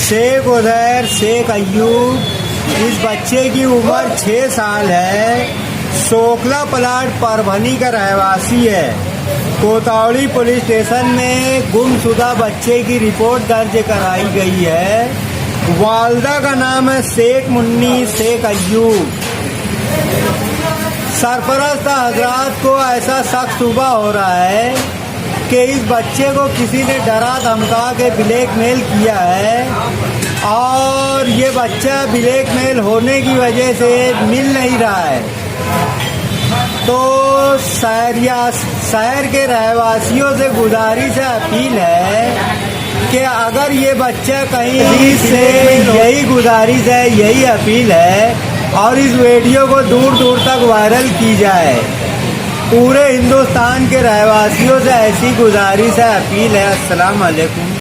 शेख उदैर शेख अय्यूब, इस बच्चे की उम्र 6 साल है। शोकला प्लाट परभनी का रहवासी है। कोतवाली पुलिस स्टेशन में गुमशुदा बच्चे की रिपोर्ट दर्ज कराई गई है। वालदा का नाम है शेख मुन्नी शेख अय्यूब। सरपरस्त हजरात को ऐसा शक शुबा हो रहा है कि इस बच्चे को किसी ने डरा धमका के ब्लैकमेल किया है और ये बच्चा ब्लैकमेल होने की वजह से मिल नहीं रहा है। तो शहर के रहवासियों से गुजारिश है, अपील है कि अगर ये बच्चा कहीं से, यही गुजारिश है, यही अपील है और इस वीडियो को दूर दूर तक वायरल की जाए। पूरे हिंदुस्तान के रहवासियों से ऐसी गुजारिश है, अपील है। अस्सलाम वालेकुम।